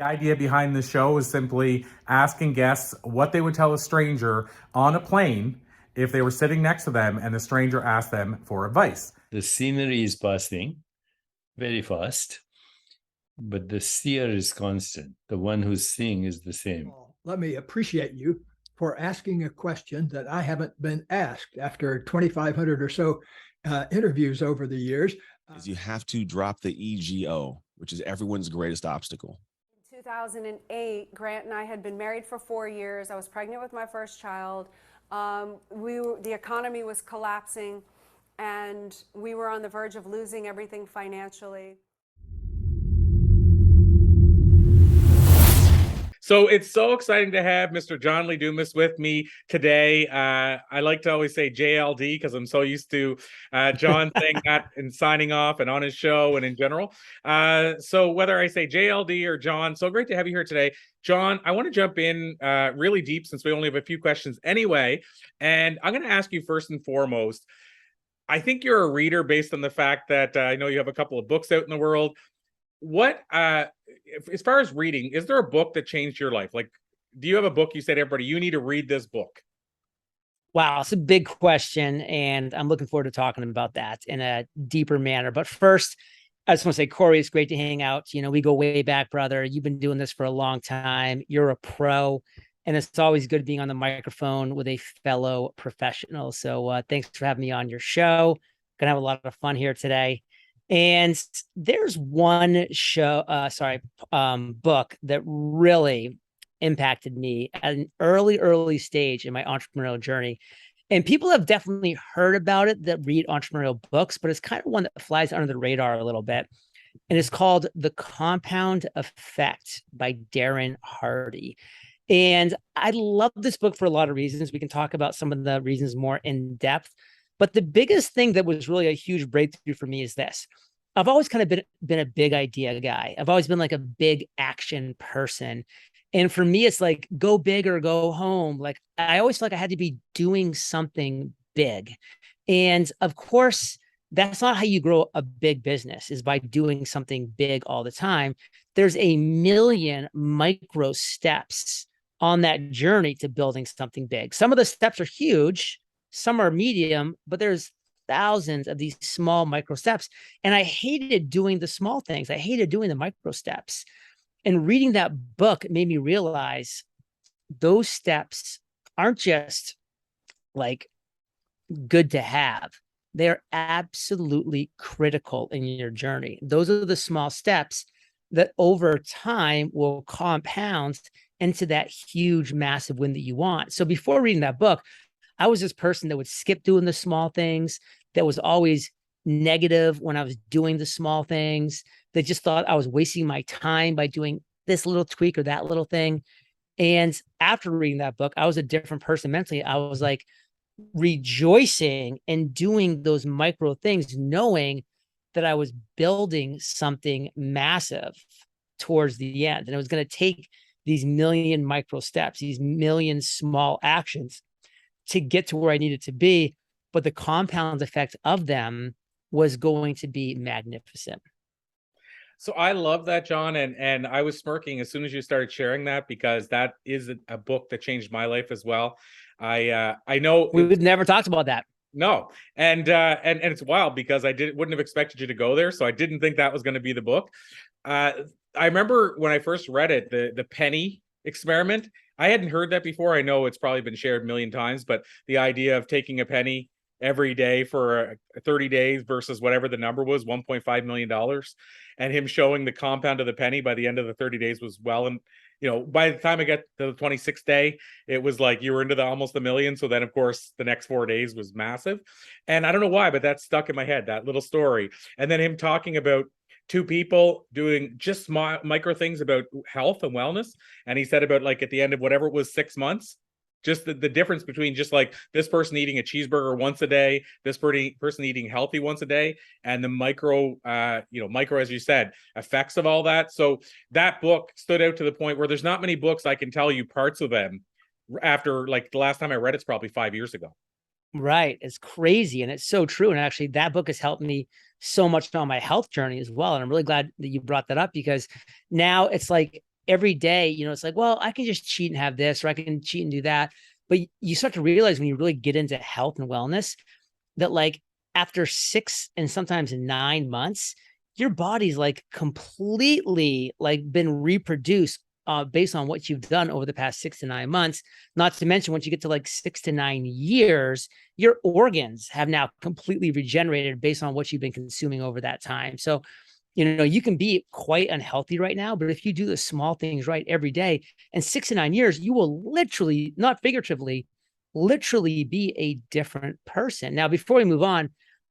The idea behind the show is simply asking guests what they would tell a stranger on a plane if they were sitting next to them and the stranger asked them for advice. The scenery is passing very fast, but the seer is constant. The one who's seeing is the same. Let me appreciate you for asking a question that I haven't been asked after 2,500 or so interviews over the years. Is you have to drop the ego, which is everyone's greatest obstacle. In 2008, Grant and I had been married for 4 years. I was pregnant with my first child. The economy was collapsing, and we were on the verge of losing everything financially. So it's so exciting to have Mr. John Lee Dumas with me today. I like to always say JLD because I'm so used to John saying that and signing off and on his show and in general. So whether I say JLD or John, so great to have you here today. John, I want to jump in really deep since we only have a few questions anyway. And I'm going to ask you first and foremost, I think you're a reader based on the fact that I know you have a couple of books out in the world. What, as far as reading, is there a book that changed your life? Like, do you have a book you said, everybody, you need to read this book? Wow, it's a big question, and I'm looking forward to talking about that in a deeper manner. But first, I just want to say, Corey, it's great to hang out. You know, we go way back, brother. You've been doing this for a long time. You're a pro, and it's always good being on the microphone with a fellow professional. So thanks for having me on your show. Gonna have a lot of fun here today. And there's one book that really impacted me at an early stage in my entrepreneurial journey. And people have definitely heard about it that read entrepreneurial books, but it's kind of one that flies under the radar a little bit. And it's called The Compound Effect by Darren Hardy. And I love this book for a lot of reasons. We can talk about some of the reasons more in depth. But the biggest thing that was really a huge breakthrough for me is this. I've always kind of been a big idea guy. I've always been like a big action person. And for me, it's like go big or go home. Like I always felt like I had to be doing something big. And of course, that's not how you grow a big business, is by doing something big all the time. There's a million micro steps on that journey to building something big. Some of the steps are huge. Some are medium, but there's thousands of these small micro steps. And I hated doing the small things. I hated doing the micro steps. And reading that book made me realize those steps aren't just like good to have. They're absolutely critical in your journey. Those are the small steps that over time will compound into that huge, massive win that you want. So before reading that book, I was this person that would skip doing the small things, that was always negative when I was doing the small things, that just thought I was wasting my time by doing this little tweak or that little thing. And after reading that book, I was a different person mentally. I was like rejoicing and doing those micro things, knowing that I was building something massive towards the end. And it was going to take these million micro steps, these million small actions to get to where I needed to be, but the compound effect of them was going to be magnificent. So I love that, John, and I was smirking as soon as you started sharing that, because that is a book that changed my life as well. I know we've never talked about that. No, and it's wild because wouldn't have expected you to go there, so I didn't think that was going to be the book. I remember when I first read it, the penny experiment. I hadn't heard that before. I know it's probably been shared a million times, but the idea of taking a penny every day for 30 days versus whatever the number was, $1.5 million, and him showing the compound of the penny by the end of the 30 days was well. And, you know, by the time I got to the 26th day, it was like you were into almost $1 million. So then, of course, the next 4 days was massive. And I don't know why, but that stuck in my head, that little story. And then him talking about two people doing just micro things about health and wellness. And he said about like at the end of whatever it was, 6 months, just the difference between just like this person eating a cheeseburger once a day, this person eating healthy once a day, and the micro, as you said, effects of all that. So that book stood out to the point where there's not many books I can tell you parts of them after, like, the last time I read it's probably 5 years ago. Right. It's crazy. And it's so true. And actually that book has helped me so much on my health journey as well. And I'm really glad that you brought that up, because now it's like every day, it's like, well, I can just cheat and have this, or I can cheat and do that. But you start to realize when you really get into health and wellness that like after 6 and sometimes 9 months, your body's like completely like been reproduced based on what you've done over the past 6 to 9 months. Not to mention, once you get to like 6 to 9 years, your organs have now completely regenerated based on what you've been consuming over that time. So, you can be quite unhealthy right now, but if you do the small things right every day, in 6 to 9 years, you will literally, not figuratively, literally be a different person. Now, before we move on,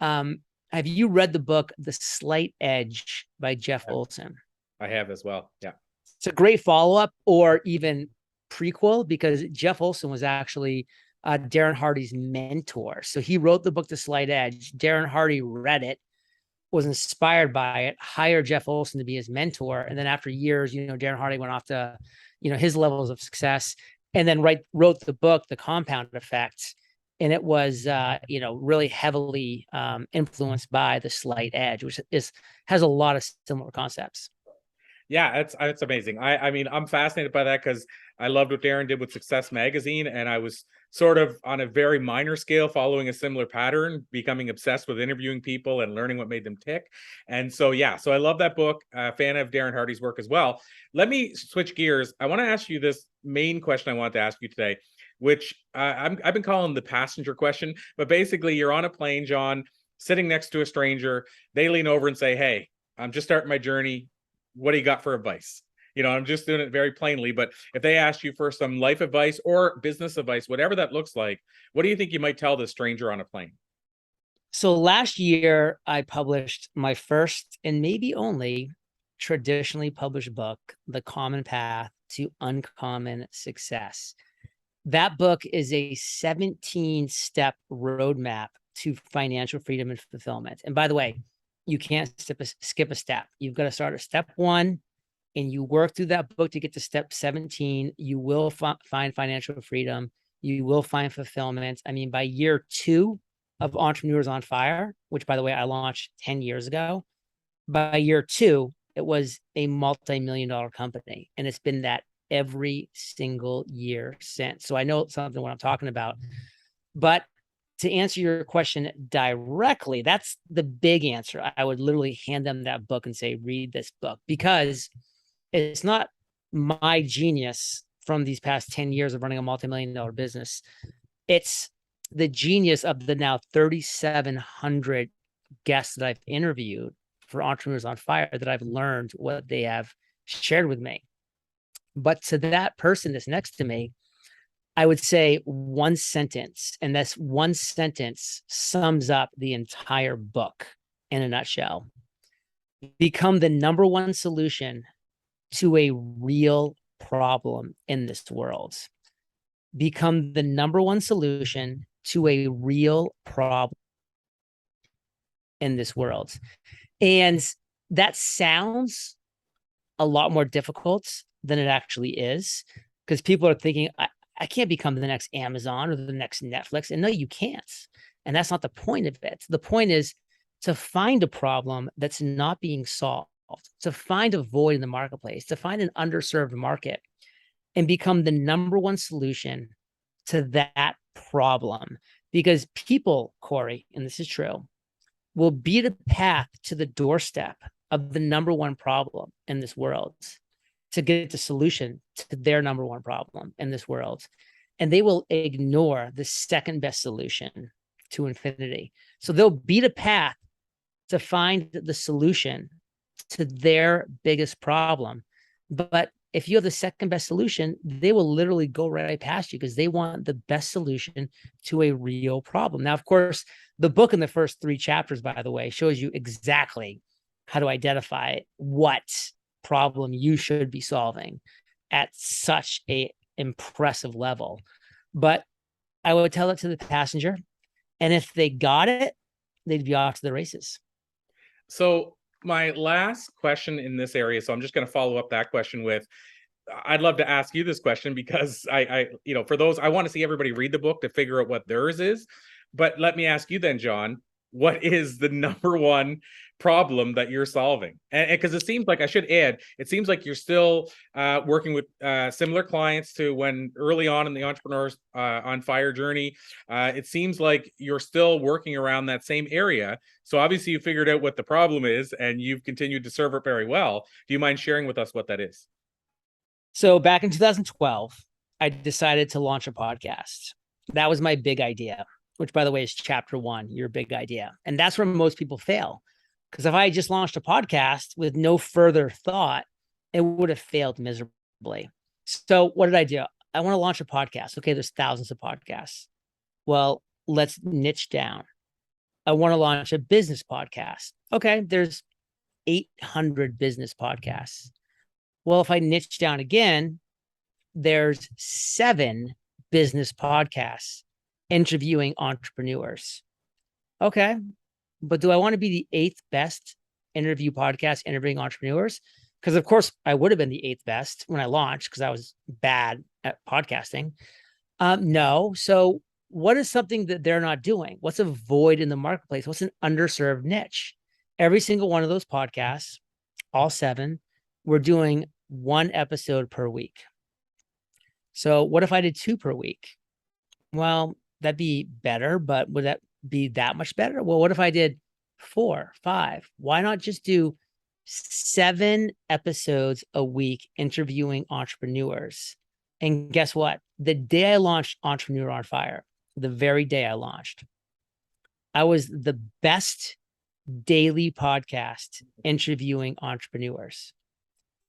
have you read the book The Slight Edge by Jeff Olson? I have as well. Yeah. It's a great follow-up or even prequel, because Jeff Olson was actually Darren Hardy's mentor. So he wrote the book The Slight Edge. Darren Hardy read it, was inspired by it, hired Jeff Olson to be his mentor. And then after years, Darren Hardy went off to, his levels of success, and then wrote the book, The Compound Effect. And it was, really heavily influenced by The Slight Edge, which has a lot of similar concepts. Yeah, it's amazing. I mean, I'm fascinated by that because I loved what Darren did with Success Magazine, and I was sort of on a very minor scale following a similar pattern, becoming obsessed with interviewing people and learning what made them tick. And so, yeah, so I love that book. Fan of Darren Hardy's work as well. Let me switch gears. I want to ask you this main question I wanted to ask you today, which I've been calling the passenger question. But basically, you're on a plane, John, sitting next to a stranger. They lean over and say, "Hey, I'm just starting my journey. What do you got for advice?" I'm just doing it very plainly, but if they ask you for some life advice or business advice, whatever that looks like, what do you think you might tell the stranger on a plane? So last year, I published my first and maybe only traditionally published book, The Common Path to Uncommon Success. That book is a 17-step roadmap to financial freedom and fulfillment. And by the way, you can't skip a step. You've got to start at step 1, and you work through that book to get to step 17. You will find financial freedom. You will find fulfillment. I mean, by year 2 of Entrepreneurs on Fire, which, by the way, I launched 10 years ago, by year 2, it was a multi-million-dollar company. And it's been that every single year since. So I know something what I'm talking about. But to answer your question directly, that's the big answer. I would literally hand them that book and say, read this book, because it's not my genius from these past 10 years of running a multi-million-dollar business. It's the genius of the now 3,700 guests that I've interviewed for Entrepreneurs on Fire that I've learned what they have shared with me. But to that person that's next to me, I would say one sentence, and this one sentence sums up the entire book in a nutshell. Become the number one solution to a real problem in this world. Become the number one solution to a real problem in this world. And that sounds a lot more difficult than it actually is, because people are thinking, I can't become the next Amazon or the next Netflix. And no, you can't. And that's not the point of it. The point is to find a problem that's not being solved, to find a void in the marketplace, to find an underserved market, and become the number one solution to that problem. Because people, Corey, and this is true, will beat a path to the doorstep of the number one problem in this world to get the solution to their number one problem in this world. And they will ignore the second best solution to infinity. So they'll beat a path to find the solution to their biggest problem. But if you have the second best solution, they will literally go right past you because they want the best solution to a real problem. Now, of course, the book in the first 3 chapters, by the way, shows you exactly how to identify what problem you should be solving at such a impressive level. But I would tell it to the passenger, and if they got it, they'd be off to the races. So my last question in this area, so I'm just going to follow up that question with, I'd love to ask you this question because I for those, I want to see everybody read the book to figure out what theirs is. But let me ask you then, John, what is the number one problem that you're solving. And because it seems like, I should add, it seems like you're still working with similar clients to when early on in the Entrepreneurs on Fire journey. It seems like you're still working around that same area. So obviously you figured out what the problem is and you've continued to serve it very well. Do you mind sharing with us what that is? So back in 2012, I decided to launch a podcast. That was my big idea, which, by the way, is chapter 1, your big idea. And that's where most people fail. Because if I had just launched a podcast with no further thought, it would have failed miserably. So what did I do? I want to launch a podcast. Okay, there's thousands of podcasts. Well, let's niche down. I want to launch a business podcast. Okay, there's 800 business podcasts. Well, if I niche down again, there's 7 business podcasts interviewing entrepreneurs. Okay, but do I want to be the 8th best interview podcast interviewing entrepreneurs? Because of course I would have been the 8th best when I launched because I was bad at podcasting. No. So what is something that they're not doing? What's a void in the marketplace? What's an underserved niche? Every single one of those podcasts, all 7, we're doing 1 episode per week. So what if I did 2 per week? Well, that'd be better, but would that be that much better? Well, what if I did 4, 5? Why not just do 7 episodes a week interviewing entrepreneurs? And guess what? The day I launched Entrepreneur on Fire, the very day I launched, I was the best daily podcast interviewing entrepreneurs.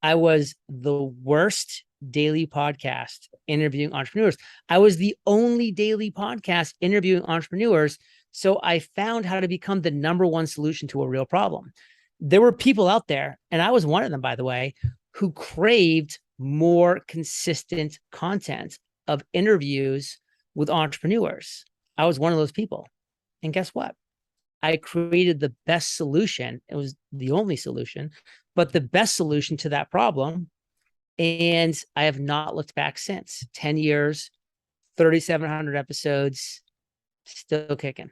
I was the worst daily podcast interviewing entrepreneurs. I was the only daily podcast interviewing entrepreneurs. So I found how to become the number one solution to a real problem. There were people out there, and I was one of them, by the way, who craved more consistent content of interviews with entrepreneurs. I was one of those people. And guess what? I created the best solution. It was the only solution, but the best solution to that problem. And I have not looked back since. 10 years, 3,700 episodes, still kicking.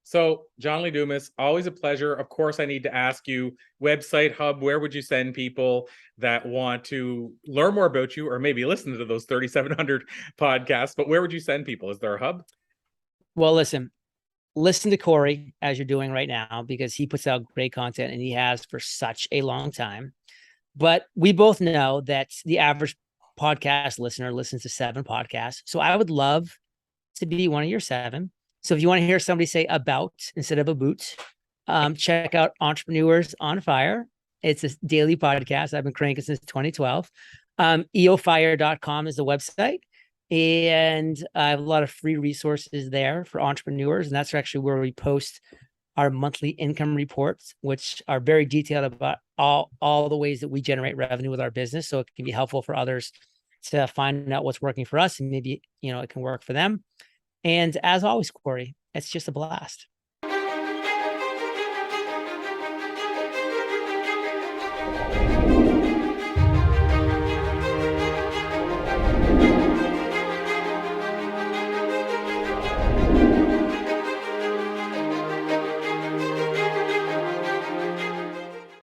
So, John Lee Dumas, always a pleasure. Of course, I need to ask you, website, hub, where would you send people that want to learn more about you or maybe listen to those 3,700 podcasts? But where would you send people? Is there a hub? Well, listen to Corey as you're doing right now, because he puts out great content and he has for such a long time. But we both know that the average podcast listener listens to 7 podcasts. So I would love to be one of your 7. So if you want to hear somebody say about instead of a boot, check out Entrepreneurs on Fire. It's a daily podcast. I've been cranking since 2012. eofire.com is the website. And I have a lot of free resources there for entrepreneurs. And that's actually where we post our monthly income reports, which are very detailed about all the ways that we generate revenue with our business. So it can be helpful for others to find out what's working for us, and maybe, it can work for them. And as always, Corey, it's just a blast.